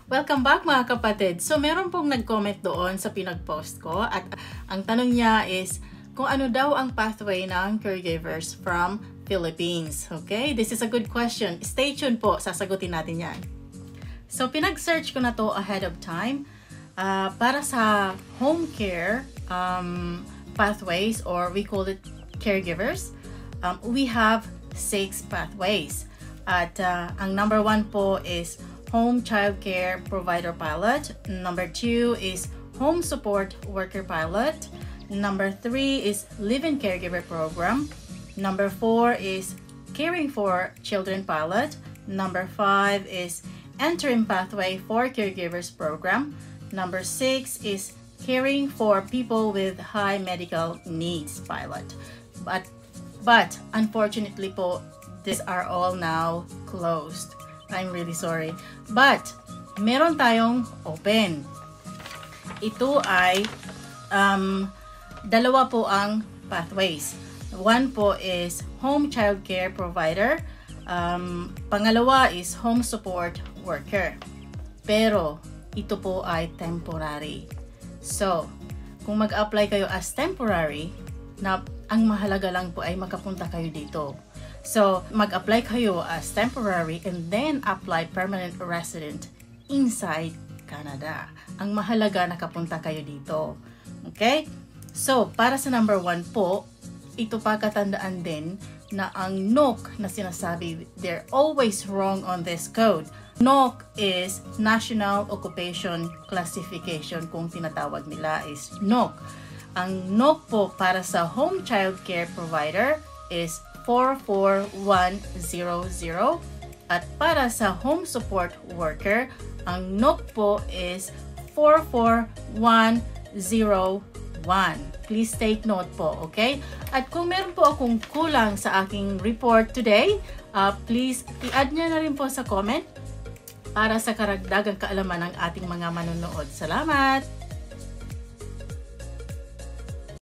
Welcome back mga kapatid. So meron pong nag-comment doon sa pinag-post ko at ang tanong niya is kung ano daw ang pathway ng caregivers from Philippines. Okay? This is a good question. Stay tuned po, sasagutin natin yan. So pinag-search ko na to ahead of time para sa home care pathways, or we call it caregivers. We have 6 pathways. At ang number 1 po is Home Child Care Provider Pilot. Number 2 is Home Support Worker Pilot. Number 3 is Live-in Caregiver Program. Number 4 is Caring for Children Pilot. Number 5 is Interim Pathway for Caregivers Program. Number 6 is Caring for People with High Medical Needs Pilot. But unfortunately po, these are all now closed. I'm really sorry. But, meron tayong open. Ito ay, dalawa po ang pathways. One po is Home Child Care Provider. Pangalawa is Home Support Worker. Pero, ito po ay temporary. So, kung mag-apply kayo as temporary, ang mahalaga lang po ay makapunta kayo dito. So, mag-apply kayo as temporary and then apply permanent resident inside Canada. Ang mahalaga, nakapunta kayo dito. Okay? So, para sa number 1 po, ito pa katandaan din na ang NOC na sinasabi, they're always wrong on this code. NOC is National Occupation Classification, kung tinatawag nila is NOC. Ang NOC po para sa Home Child Care Provider is 44100, at para sa Home Support Worker, ang NOC po is 44101. Please take note po, okay? At kung meron po akong kulang sa aking report today, please i-add nyo na rin po sa comment para sa karagdagang kaalaman ng ating mga manonood. Salamat!